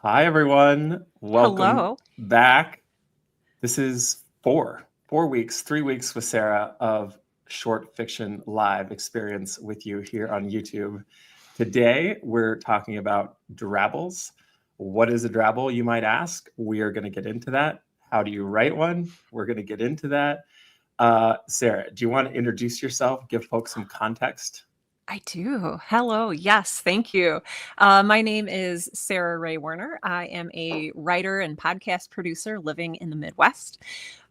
Hi, everyone. Welcome Hello. back. This is four weeks, 3 weeks with Sarah of short fiction live experience with you here on YouTube. Today, we're talking about drabbles. What is a drabble, you might ask? We are going to get into that. How do you write one? We're going to get into that. Sarah, do you want to introduce yourself, give folks some context? I do. Hello. Yes, thank you. My name is Sarah Ray Werner. I am a writer and podcast producer living in the Midwest.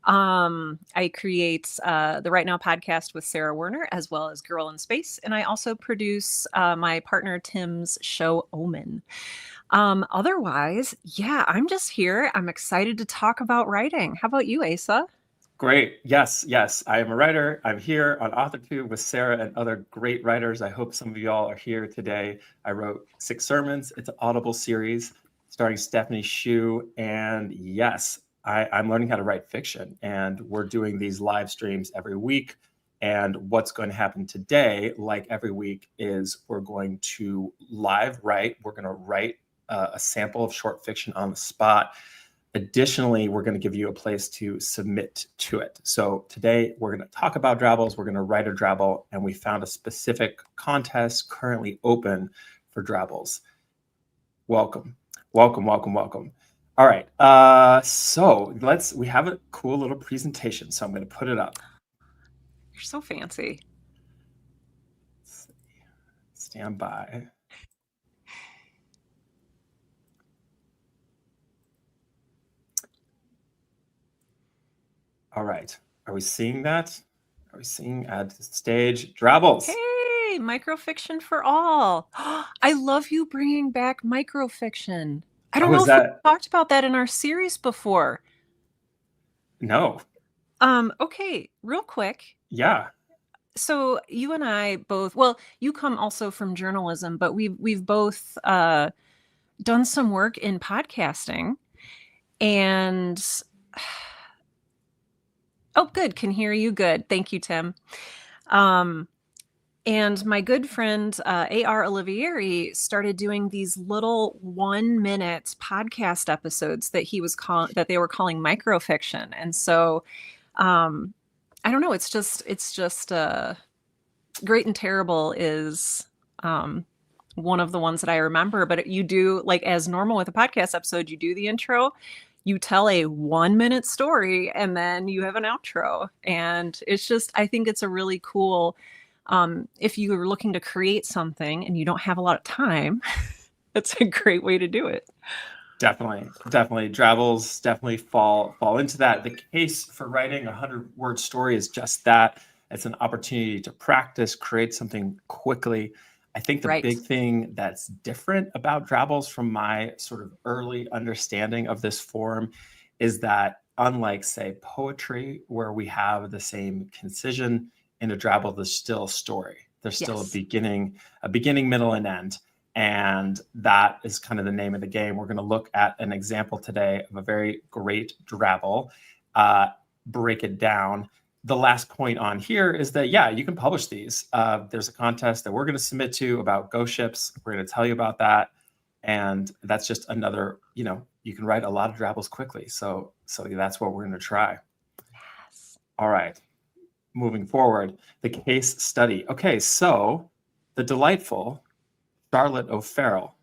I create the Right Now podcast with Sarah Werner, as well as Girl in Space. And I also produce my partner Tim's show Omen. Otherwise, yeah, I'm just here. I'm excited to talk about writing. How about you, Asa? Great. Yes. I am a writer. I'm here on AuthorTube with Sarah and other great writers. I hope some of y'all are here today. I wrote 6 sermons. It's an Audible series starring Stephanie Shu. And yes, I'm learning how to write fiction. And we're doing these live streams every week. And what's going to happen today, like every week, is we're going to live write. We're going to write a sample of short fiction on the spot. Additionally, we're going to give you a place to submit to it. So today we're going to talk about drabbles. We're going to write a drabble, and we found a specific contest currently open for drabbles. Welcome. All right. So we have a cool little presentation. So I'm going to put it up. You're so fancy. Stand by. All right. Are we seeing that? Are we seeing add to stage drabbles? Hey, microfiction for all. I love you bringing back microfiction. I don't know if we talked about that in our series before. No. Okay, real quick. Yeah. So you and I both, well, you come also from journalism, but we've both done some work in podcasting. And oh, good, can hear you. Good. Thank you, Tim. And my good friend A.R. Olivieri started doing these little 1-minute podcast episodes that they were calling microfiction. And so I don't know, it's just Great and Terrible is one of the ones that I remember. But you do, like, as normal with a podcast episode, you do the intro, you tell a 1-minute story, and then you have an outro. And it's just, I think it's a really cool, if you're looking to create something and you don't have a lot of time, that's a great way to do it. Definitely. Drabbles definitely fall into that. The case for writing a 100-word story is just that. It's an opportunity to practice, create something quickly. I think the big thing that's different about drabbles from my sort of early understanding of this form is that, unlike, say, poetry, where we have the same concision, in a drabble, there's still a story. There's still a beginning, middle, and end. And that is kind of the name of the game. We're going to look at an example today of a very great drabble, break it down. The last point on here is that, yeah, you can publish these. There's a contest that we're going to submit to about ghost ships. We're going to tell you about that. And that's just another, you can write a lot of drabbles quickly. So that's what we're going to try. Yes. All right. Moving forward, the case study. Okay, so the delightful Charlotte O'Farrell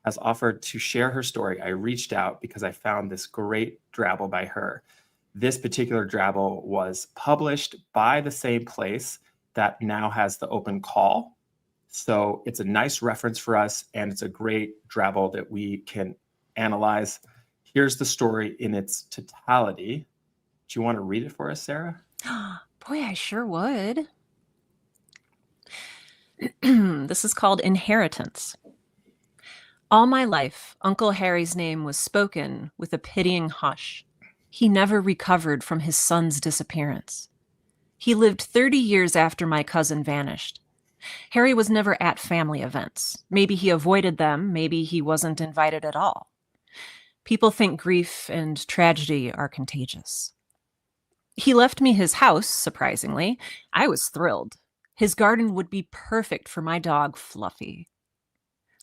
has offered to share her story. I reached out because I found this great drabble by her. This particular drabble was published by the same place that now has the open call. So it's a nice reference for us, and it's a great drabble that we can analyze. Here's the story in its totality. Do you want to read it for us, Sarah? Boy, I sure would. This is called Inheritance. All my life, Uncle Harry's name was spoken with a pitying hush. He never recovered from his son's disappearance. He lived 30 years after my cousin vanished. Harry was never at family events. Maybe he avoided them, maybe he wasn't invited at all. People think grief and tragedy are contagious. He left me his house, surprisingly. I was thrilled. His garden would be perfect for my dog, Fluffy.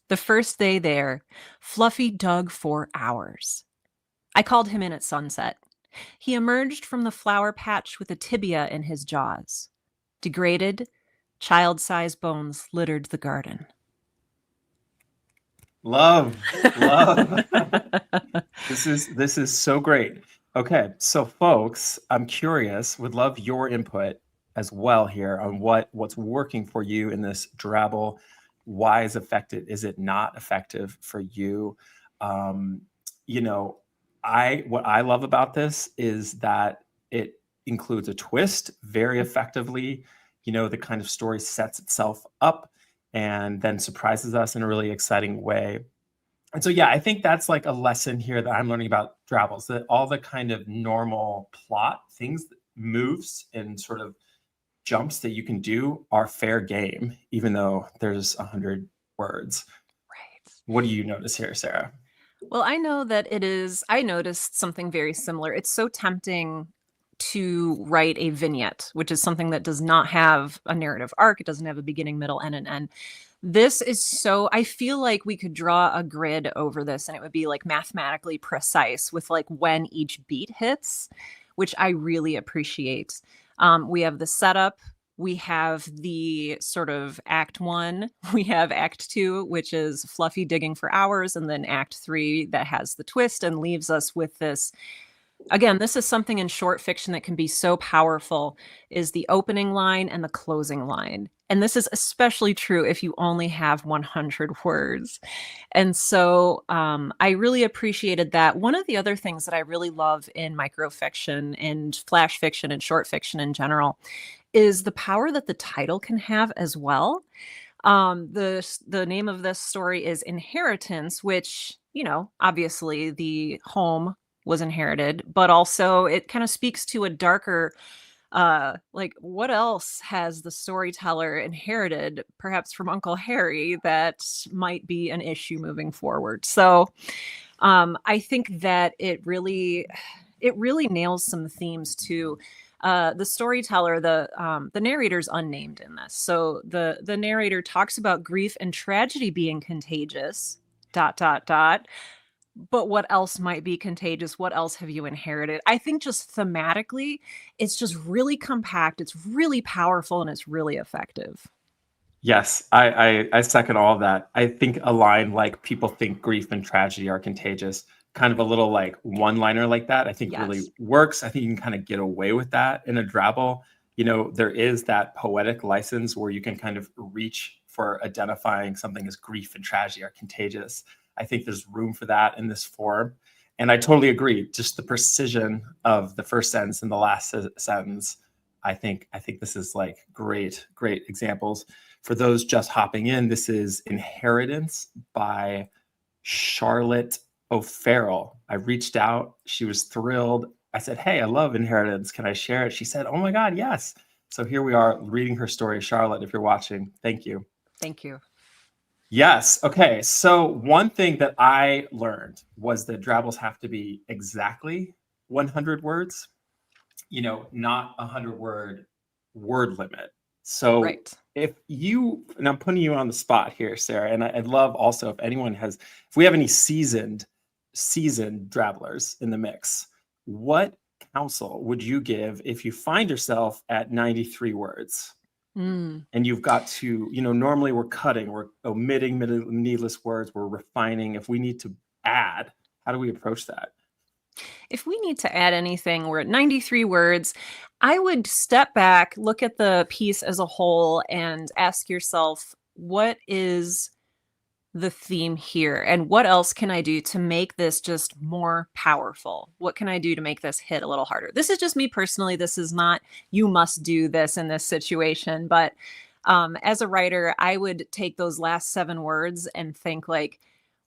The first day there, Fluffy dug for hours. I called him in at sunset. He emerged from the flower patch with a tibia in his jaws. Degraded, child-sized bones littered the garden. Love, love. This is so great. Okay, so folks, I'm curious, would love your input as well here on what's working for you in this drabble. Why is effective? Is it not effective for you? Um, you know, what I love about this is that it includes a twist very effectively. The kind of story sets itself up and then surprises us in a really exciting way. And so, yeah, I think that's like a lesson here that I'm learning about drabbles, that all the kind of normal plot things, moves and sort of jumps that you can do are fair game, even though there's 100 words. Right. What do you notice here, Sarah? Well, I know that I noticed something very similar. It's so tempting to write a vignette, which is something that does not have a narrative arc. It doesn't have a beginning, middle, and an end. This is I feel like we could draw a grid over this and it would be like mathematically precise with like when each beat hits, which I really appreciate. We have the setup, we have the sort of act one, we have act two, which is Fluffy digging for hours, and then act three that has the twist and leaves us with this. Again, this is something in short fiction that can be so powerful, is the opening line and the closing line. And this is especially true if you only have 100 words. And so I really appreciated that. One of the other things that I really love in microfiction and flash fiction and short fiction in general is the power that the title can have as well. The name of this story is Inheritance, which, obviously the home was inherited, but also it kind of speaks to a darker, like what else has the storyteller inherited, perhaps from Uncle Harry, that might be an issue moving forward. So I think that it really nails some themes too. The storyteller, the narrator's unnamed in this. So the narrator talks about grief and tragedy being contagious, dot, dot, dot. But what else might be contagious? What else have you inherited? I think just thematically, it's just really compact, it's really powerful, and it's really effective. Yes, I second all of that. I think a line like people think grief and tragedy are contagious, kind of a little like one-liner like that, I think really Yes. works. I think you can kind of get away with that in a drabble. There is that poetic license where you can kind of reach for identifying something as grief and tragedy are contagious. I think there's room for that in this form. And I totally agree. Just the precision of the first sentence and the last sentence. I think this is like great examples. For those just hopping in, this is Inheritance by Charlotte O'Farrell. I reached out. She was thrilled. I said, "Hey, I love Inheritance. Can I share it?" She said, "Oh my God, yes." So here we are reading her story. Charlotte, if you're watching, thank you. Thank you. Yes. Okay. So one thing that I learned was that drabbles have to be exactly 100 words, not a 100 word limit. So Right. and I'm putting you on the spot here, Sarah, and I'd love also if we have any seasoned drabblers in the mix, what counsel would you give if you find yourself at 93 words? Mm. And you've got to, normally we're omitting needless words, we're refining. If we need to add, how do we approach that? If we need to add anything, we're at 93 words. I would step back, look at the piece as a whole, and ask yourself, what is the theme here? And what else can I do to make this just more powerful? What can I do to make this hit a little harder? This is just me personally. This is not, you must do this in this situation. But as a writer, I would take those last 7 words and think like,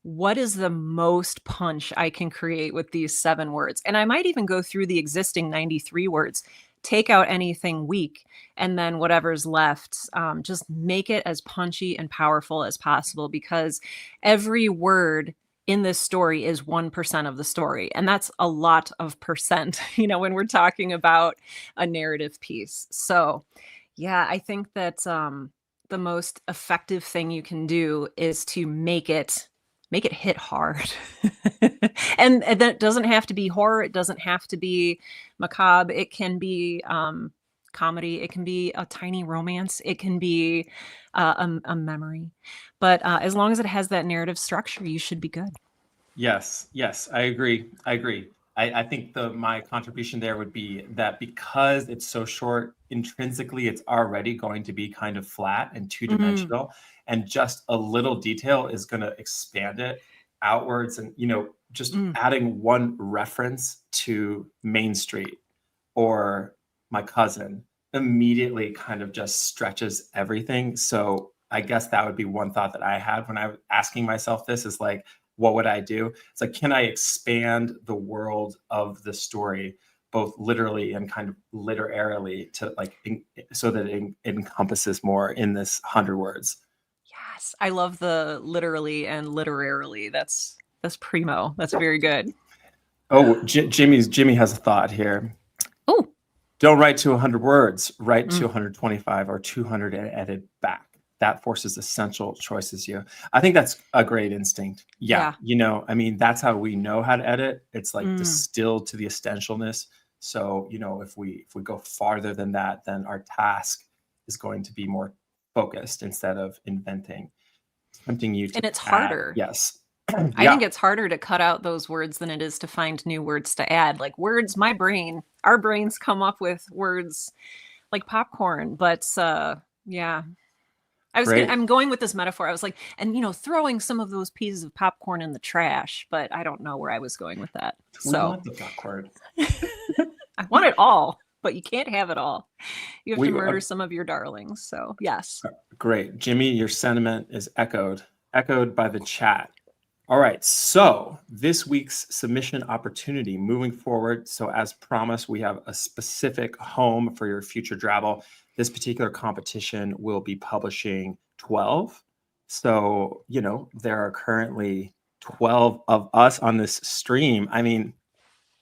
what is the most punch I can create with these 7 words? And I might even go through the existing 93 words, take out anything weak, and then whatever's left, just make it as punchy and powerful as possible, because every word in this story is 1% of the story. And that's a lot of percent, when we're talking about a narrative piece. So yeah, I think that the most effective thing you can do is to make it hit hard. And that doesn't have to be horror, it doesn't have to be macabre, it can be comedy, it can be a tiny romance, it can be a memory. But as long as it has that narrative structure, you should be good. Yes, yes, I agree. I agree. I think my contribution there would be that because it's so short, intrinsically, it's already going to be kind of flat and Mm, two-dimensional, and just a little detail is going to expand it outwards. And just mm. adding one reference to Main Street or my cousin immediately kind of just stretches everything. So I guess that would be one thought that I had when I was asking myself this is like, what would I do? It's like, can I expand the world of the story, both literally and kind of literarily, to like so that it encompasses more in this 100 words? Yes, I love the literally and literarily. That's primo. That's very good. Oh, Jimmy has a thought here. Oh, Don't write to 100 words, write to mm, 125 or 200 and edit back. That forces essential choices you. I think that's a great instinct. Yeah. yeah. I mean, that's how we know how to edit. It's like Mm. distilled to the essentialness. So, if we go farther than that, then our task is going to be more focused instead of inventing, tempting you to And it's add. harder. Yes. I Yeah. think it's harder to cut out those words than it is to find new words to add. Like words, our brains come up with words like popcorn, but yeah. Great. I'm going with this metaphor. I was like, and throwing some of those pieces of popcorn in the trash, but I don't know where I was going with that. We So want the popcorn. I want it all, but you can't have it all. You have to We murder some of your darlings. So yes. Great. Jimmy, your sentiment is echoed by the chat. All right. So this week's submission opportunity moving forward. So as promised, we have a specific home for your future drabble. This particular competition will be publishing 12. So, there are currently 12 of us on this stream. I mean,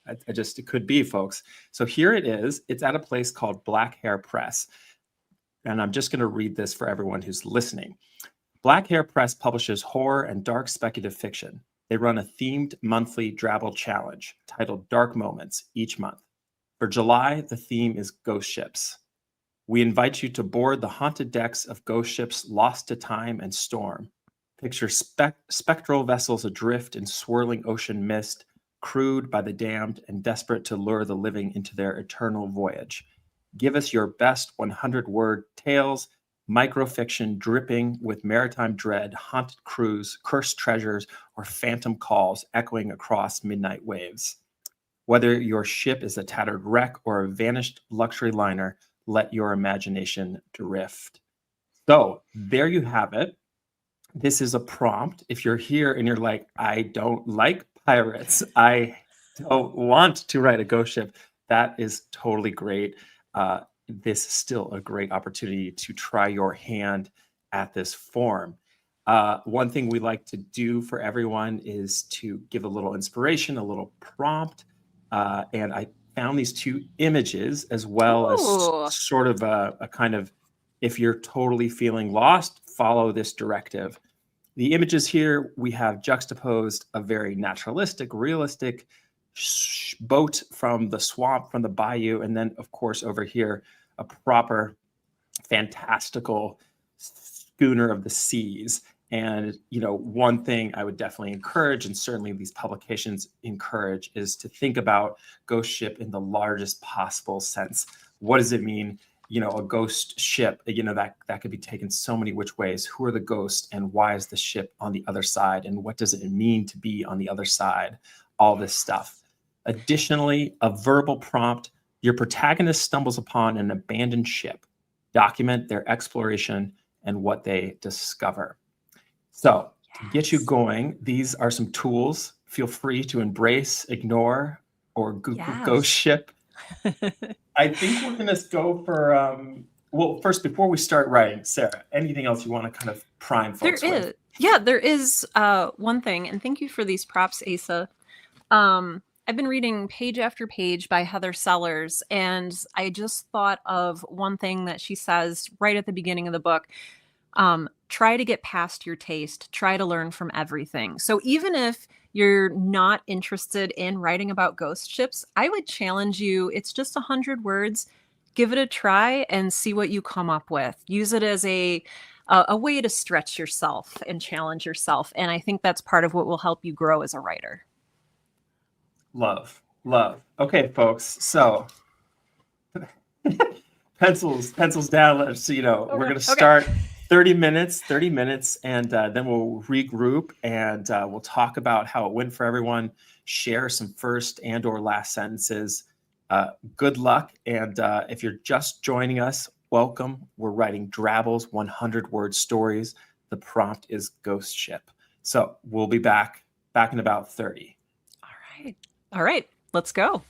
it could be, folks. So here it is. It's at a place called Black Hair Press. And I'm just going to read this for everyone who's listening. Black Hair Press publishes horror and dark speculative fiction. They run a themed monthly drabble challenge titled Dark Moments each month. For July, the theme is ghost ships. We invite you to board the haunted decks of ghost ships lost to time and storm. Picture spectral vessels adrift in swirling ocean mist, crewed by the damned and desperate to lure the living into their eternal voyage. Give us your best 100-word tales, microfiction dripping with maritime dread, haunted crews, cursed treasures, or phantom calls echoing across midnight waves. Whether your ship is a tattered wreck or a vanished luxury liner, let your imagination drift. So there you have it. This is a prompt. If you're here and you're like, I don't like pirates, I don't want to write a ghost ship, that is totally great. This is still a great opportunity to try your hand at this form. One thing we like to do for everyone is to give a little inspiration, a little prompt. And I found these two images as well as Ooh. sort of a kind of, if you're totally feeling lost, follow this directive. The images here, we have juxtaposed a very naturalistic, realistic boat from the swamp, from the bayou, and then, of course, over here, a proper, fantastical schooner of the seas. And, one thing I would definitely encourage, and certainly these publications encourage, is to think about ghost ship in the largest possible sense. What does it mean? A ghost ship, that could be taken so many which ways. Who are the ghosts and why is the ship on the other side? And what does it mean to be on the other side? All this stuff. Additionally, a verbal prompt. Your protagonist stumbles upon an abandoned ship. Document their exploration and what they discover. So to get you Yes. going, these are some tools. Feel free to embrace, ignore, or Google ghost Yes. ship. I think we're going to go for, well, first, before we start writing, Sarah, anything else you want to kind of prime There folks with? is. Yeah, there is one thing, and thank you for these props, Asa. I've been reading page after page by Heather Sellers, and I just thought of one thing that she says right at the beginning of the book. Try to get past your taste, try to learn from everything. So even if you're not interested in writing about ghost ships, I would challenge you. It's just 100 words. Give it a try and see what you come up with. Use it as a way to stretch yourself and challenge yourself. And I think that's part of what will help you grow as a writer. Love, love. Okay, folks. So pencils down. Let's, we're going to start 30 minutes, and then we'll regroup and we'll talk about how it went for everyone, share some first and or last sentences. Good luck. And if you're just joining us, welcome. We're writing Drabbles 100-word stories. The prompt is Ghost Ship. So we'll be back in about 30. All right. Let's go.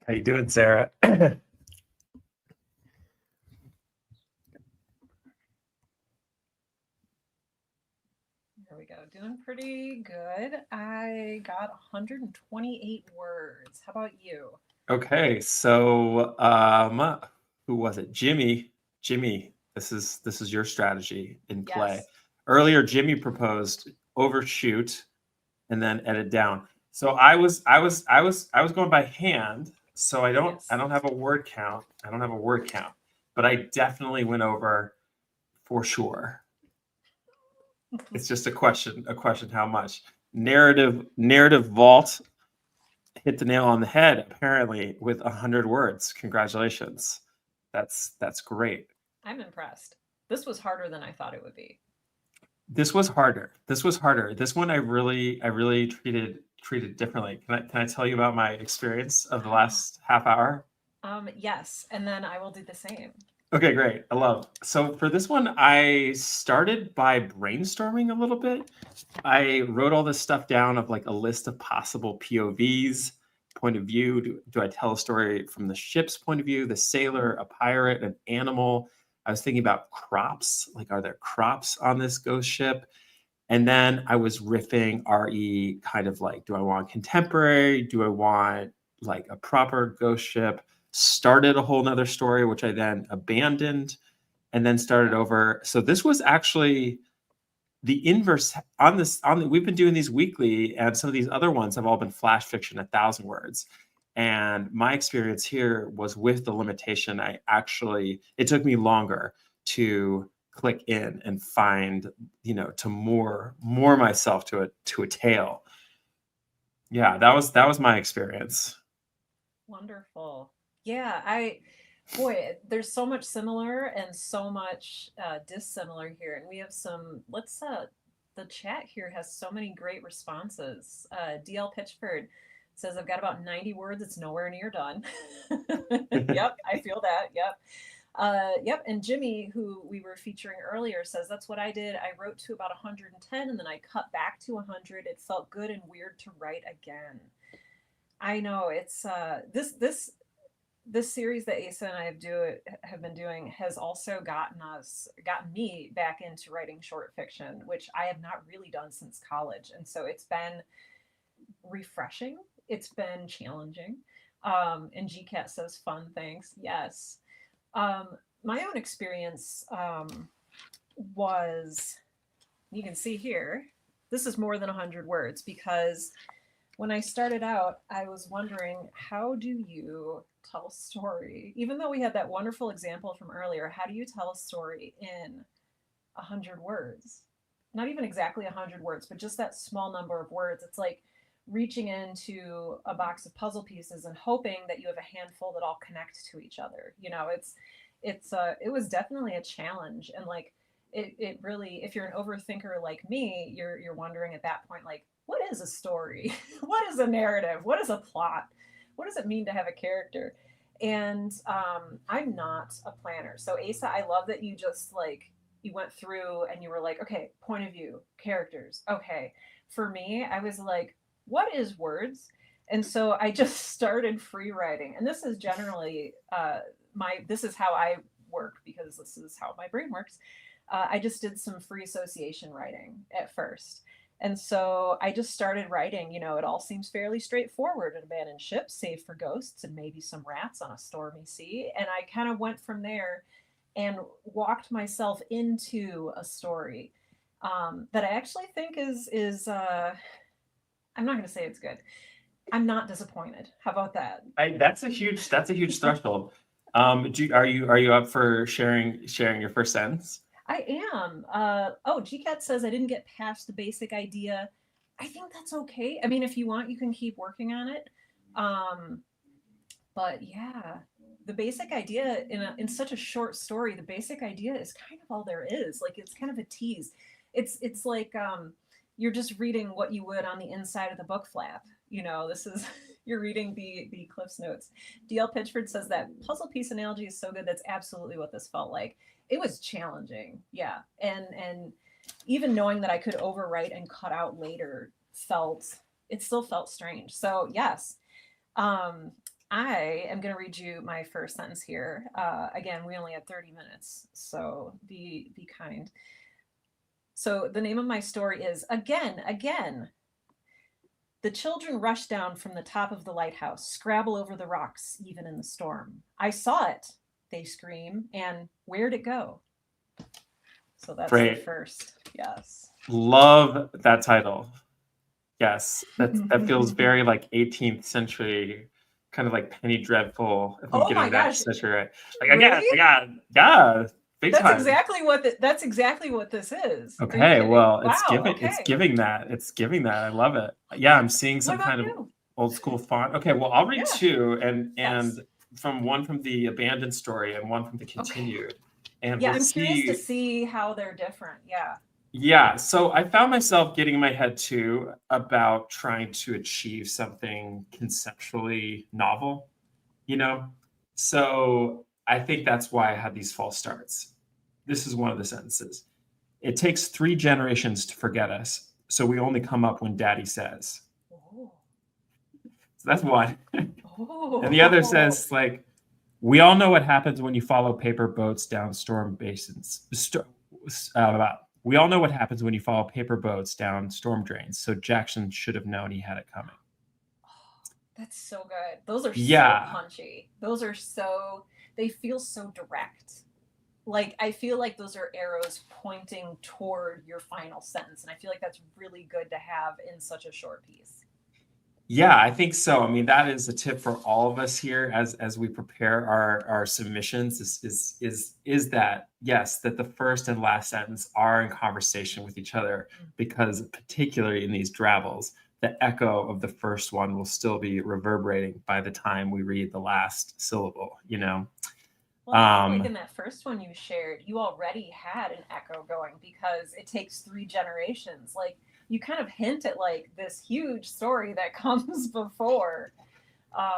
How you doing, Sarah? There we go. Doing pretty good. I got 128 words. How about you? Okay, so who was it? Jimmy. Jimmy, this is your strategy in play. Yes. Earlier, Jimmy proposed overshoot and then edit down. So I was going by hand. So I don't Yes. I don't have a word count. I don't have a word count, but I definitely went over for sure. It's just a question how much. Narrative vault hit the nail on the head apparently with 100 words. Congratulations. That's great. I'm impressed. This was harder than I thought it would be. This was harder. This one I really treated differently. Can I tell you about my experience of the last half hour? Yes, and then I will do the same. Okay, great. I love. So for this one, I started by brainstorming a little bit. I wrote all this stuff down of like a list of possible POVs, point of view. Do I tell a story from the ship's point of view, the sailor, a pirate, an animal? I was thinking about crops. Like, are there crops on this ghost ship? And then I was riffing RE, kind of like, do I want contemporary? Do I want like a proper ghost ship? Started a whole nother story, which I then abandoned and then started over. So this was actually the inverse on this. We've been doing these weekly, and some of these other ones have all been flash fiction, 1,000 words. And my experience here was with the limitation. It took me longer to click in and find, to more myself to a tale. Yeah, that was my experience. Wonderful. Yeah, there's so much similar and so much dissimilar here. And we have the chat here has so many great responses. DL Pitchford says, I've got about 90 words. It's nowhere near done. Yep, I feel that. Yep. Yep. And Jimmy, who we were featuring earlier, says, that's what I did. I wrote to about 110 and then I cut back to 100. It felt good and weird to write again. I know it's this series that Asa and I have been doing has also gotten me back into writing short fiction, which I have not really done since college, and so it's been refreshing. It's been challenging. And GCAT says fun. Thanks. Yes. My own experience was, you can see here, this is more than 100 words because when I started out, I was wondering, how do you tell a story? Even though we had that wonderful example from earlier, how do you tell a story in 100 words? Not even exactly 100 words, but just that small number of words. It's like reaching into a box of puzzle pieces and hoping that you have a handful that all connect to each other. It was definitely a challenge. And like, it really, if you're an overthinker like me, you're wondering at that point, like, what is a story? What is a narrative? What is a plot? What does it mean to have a character? And I'm not a planner. So Asa, I love that you just like, you went through and you were like, okay, point of view, characters. Okay. For me, I was like, what is words? And so I just started free writing. And this is generally this is how I work because this is how my brain works. I just did some free association writing at first. And so I just started writing, it all seems fairly straightforward. An abandoned ship, save for ghosts and maybe some rats on a stormy sea. And I kind of went from there and walked myself into a story that I actually think is I'm not going to say it's good. I'm not disappointed. How about that? That's a huge threshold. Are you up for sharing your first sentence? I am. GCAT says I didn't get past the basic idea. I think that's okay. I mean, if you want, you can keep working on it. But yeah, the basic idea in such a short story, the basic idea is kind of all there is. Like, it's kind of a tease. It's like you're just reading what you would on the inside of the book flap. This is you're reading the Cliff's Notes. DL Pitchford says that puzzle piece analogy is so good. That's absolutely what this felt like. It was challenging, yeah, and even knowing that I could overwrite and cut out later still felt strange. So yes, I am going to read you my first sentence here. Again, we only had 30 minutes, so be kind. So the name of my story is Again, Again. The children rush down from the top of the lighthouse, scrabble over the rocks, even in the storm. I saw it, they scream, and where'd it go? So that's the Great. first. Yes. Love that title. Yes, that feels very like 18th century, kind of like Penny Dreadful, if I'm Oh getting my that gosh. century right. Like Really? yeah, big That's time. exactly that's exactly what this is. Are you Okay, kidding? well, Wow. it's Okay. giving that. It's giving that. I love it. Yeah, I'm seeing What some about kind of you? old school font. Okay, well, I'll read Yeah. two Yes. and from one from the abandoned story and one from the Okay. continued. And Yeah, we'll I'm curious to see. see how they're different. Yeah. Yeah, so I found myself getting in my head too about trying to achieve something conceptually novel, you know? So I think that's why I had these false starts. This is one of the sentences. It takes 3 generations to forget us, so we only come up when daddy says. Oh. So that's one. And the other Oh. says, like, we all know what happens when you follow paper boats down storm basins. We all know what happens when you follow paper boats down storm drains. So Jackson should have known he had it coming. That's so good. Those are so Yeah. punchy. Those are so, they feel so direct. Like, I feel like those are arrows pointing toward your final sentence. And I feel like that's really good to have in such a short piece. Yeah, I think so. I mean, that is a tip for all of us here as we prepare our submissions is that yes, that the first and last sentence are in conversation with each other, because particularly in these drabbles, the echo of the first one will still be reverberating by the time we read the last syllable, you know. Well, I feel like in that first one you shared, you already had an echo going because it takes 3 generations. Like, you kind of hint at like this huge story that comes before.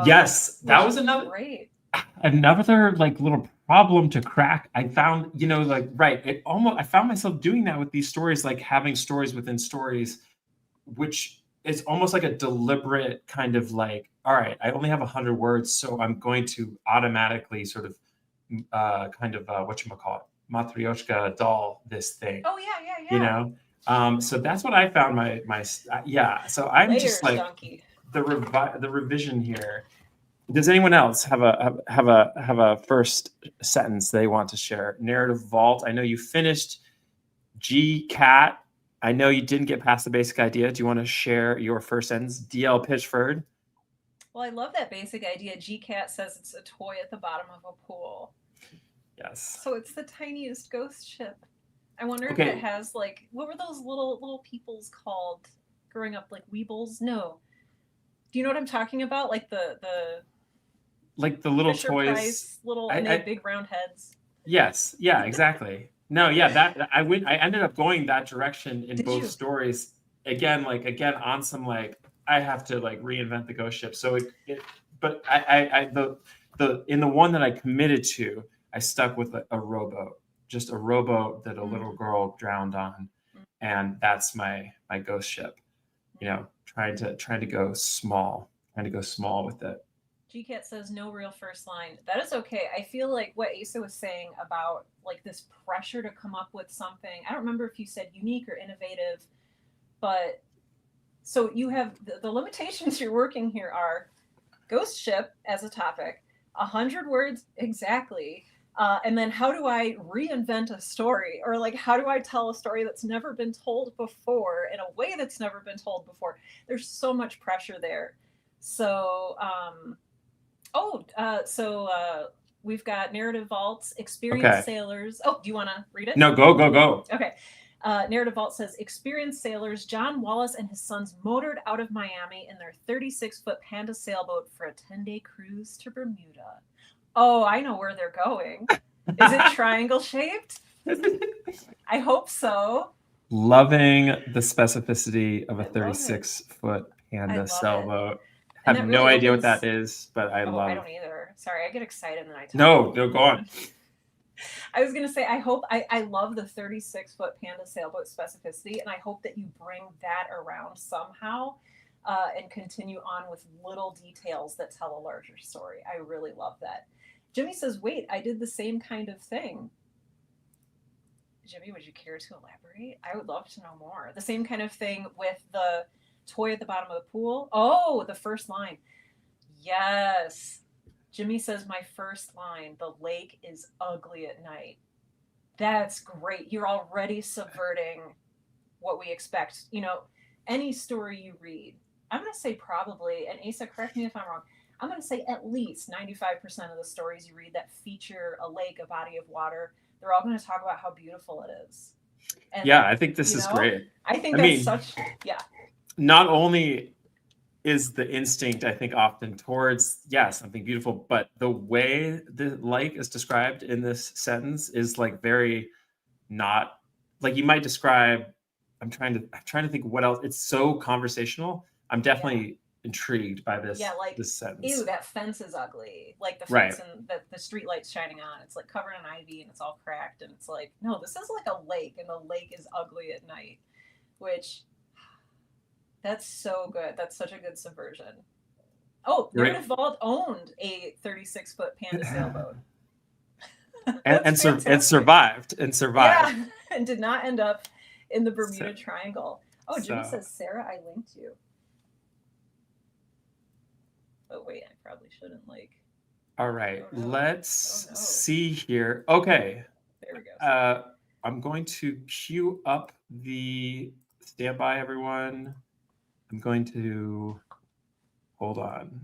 Yes, that Which was is another great. like little problem to crack. I found, you know, like right, it almost I found myself doing that with these stories, like having stories within stories, which is almost like a deliberate kind of like, all right, I only have 100 words, so I'm going to automatically sort of whatchamacallit, matryoshka doll this thing, Oh yeah, yeah, you yeah. know. So that's what I found my yeah. So I'm just Layers, like donkey. the revision here. Does anyone else have a first sentence they want to share? Narrative vault. I know you finished G cat. I know you didn't get past the basic idea. Do you want to share your first sentence? DL Pitchford. Well, I love that basic idea. GCat says it's a toy at the bottom of a pool. Yes. So it's the tiniest ghost ship. I wonder if it Okay. has like, what were those little peoples called growing up, like weebles? No. Do you know what I'm talking about? Like the Like the little Fisher toys. Price little, and they have I big round heads. yes. Yeah. Exactly. No. Yeah. That I went. I ended up going that direction in Did both you? stories. Again on some like I have to like reinvent the ghost ship. So but I the in the one that I committed to, I stuck with a rowboat, just a rowboat that a little girl drowned on, and that's my ghost ship. You know, trying to go small, trying to go small with it. GCat says no real first line. That is okay. I feel like what Asa was saying about like this pressure to come up with something. I don't remember if you said unique or innovative, but so you have the limitations you're working here are ghost ship as a topic, 100 words exactly. And then how do I reinvent a story, or like how do I tell a story that's never been told before in a way that's never been told before? There's so much pressure there. So we've got narrative vaults, experienced Okay. sailors. Oh, do you want to read it? No, go. Okay. Narrative Vault says experienced sailors John Wallace and his sons motored out of Miami in their 36-foot Panda sailboat for a 10-day cruise to Bermuda. Oh, I know where they're going. Is it triangle shaped? I hope so. Loving the specificity of a I love it. 36-foot I Panda love it. sailboat. And Have that no really idea what opens. that is, but I Oh, I love. don't either. Sorry, I get excited and then I talk. No, go on. I was gonna say I love the 36-foot Panda sailboat specificity, and I hope that you bring that around somehow. and continue on with little details that tell a larger story. I really love that. Jimmy says, wait, I did the same kind of thing. Jimmy, would you care to elaborate? I would love to know more. The same kind of thing with the toy at the bottom of the pool. Oh, the first line. Yes. Jimmy says, my first line, the lake is ugly at night. That's great. You're already subverting what we expect. You know, any story you read, I'm going to say probably, and Asa, correct me if I'm wrong, I'm going to say at least 95% of the stories you read that feature a lake, a body of water, they're all going to talk about how beautiful it is. And, yeah, I think this is great. I think that's such, yeah. Not only is the instinct, I think, often towards, yeah, something beautiful, but the way the lake is described in this sentence is like very not like you might describe. I'm trying to think what else. It's so conversational. I'm definitely intrigued by this. Yeah, like this sentence. Ew, that fence is ugly. Like the fence and the street lights shining on. It's like covered in ivy and it's all cracked. And it's like, no, this is like a lake, and the lake is ugly at night. Which, that's so good. That's such a good subversion. Oh, Narrative Vault owned a 36-foot Panda sailboat. and survived. Yeah, and did not end up in the Bermuda Triangle. Oh, Jimmy says, Sarah, I linked you. Oh, wait, I probably shouldn't All right, let's see here. Okay. There we go. I'm going to queue up the standby, everyone. I'm going to hold on.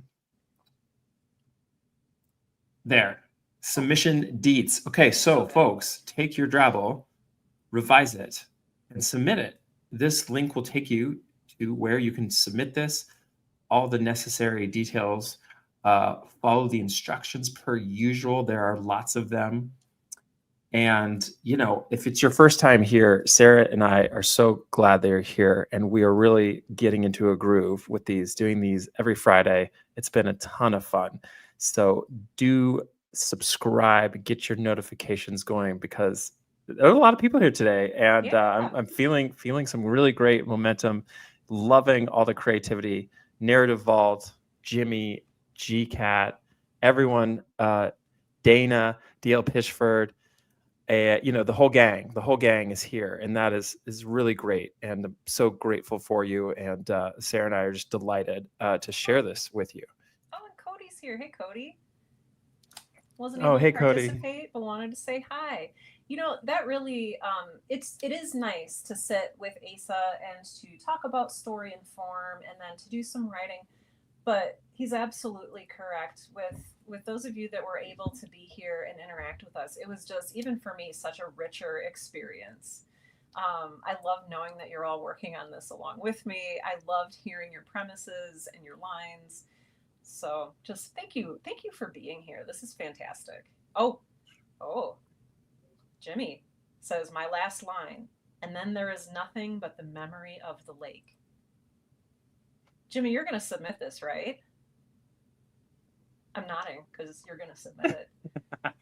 There. Submission deeds. Okay, so folks, take your drabble, revise it, and submit it. This link will take you to where you can submit this, all the necessary details, follow the instructions per usual. There are lots of them. And, you know, if it's your first time here, Sarah and I are so glad they're here. And we are really getting into a groove with these, doing these every Friday. It's been a ton of fun. So do subscribe, get your notifications going, because there are a lot of people here today. And I'm feeling some really great momentum, loving all the creativity. Narrative Vault, Jimmy, GCat, everyone, Dana, DL Pitchford, you know, the whole gang is here, and that is really great. And I'm so grateful for you. And Sarah and I are just delighted to share this with you. Oh, and Cody's here. Hey, Cody. Wasn't able to participate, Cody. But wanted to say hi. You know, that really, it is nice to sit with Asa and to talk about story and form, and then to do some writing. But he's absolutely correct with those of you that were able to be here and interact with us. It was just, even for me, such a richer experience. I love knowing that you're all working on this along with me. I loved hearing your premises and your lines. So just thank you for being here. This is fantastic. Oh, Jimmy says, my last line, and then there is nothing but the memory of the lake. Jimmy, you're going to submit this, right? I'm nodding because you're going to submit it.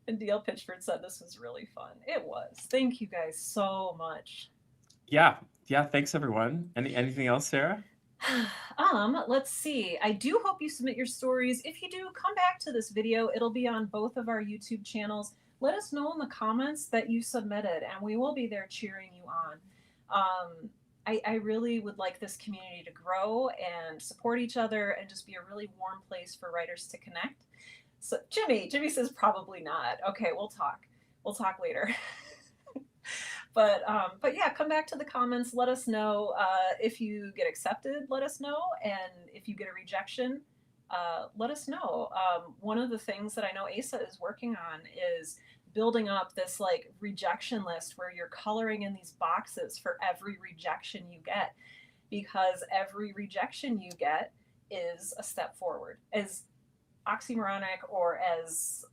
And DL Pitchford said this was really fun. It was. Thank you guys so much. Yeah. Thanks, everyone. Anything else, Sarah? Let's see. I do hope you submit your stories. If you do, come back to this video. It'll be on both of our YouTube channels. Let us know in the comments that you submitted, and we will be there cheering you on. I really would like this community to grow and support each other and just be a really warm place for writers to connect. So Jimmy says probably not. Okay, we'll talk later. But yeah, come back to the comments. Let us know if you get accepted. Let us know, and if you get a rejection, let us know. One of the things that I know Asa is working on is building up this like rejection list where you're coloring in these boxes for every rejection you get, because every rejection you get is a step forward. As oxymoronic or as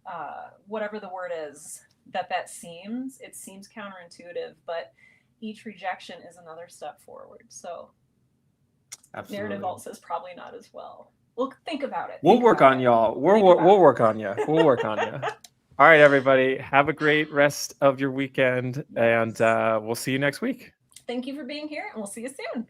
whatever the word is that seems, it seems counterintuitive, but each rejection is another step forward. So absolutely. Narrative Vault says probably not as well. We'll think about it. We'll work on y'all. We'll work on you. We'll work on you. All right, everybody. Have a great rest of your weekend, and we'll see you next week. Thank you for being here, and we'll see you soon.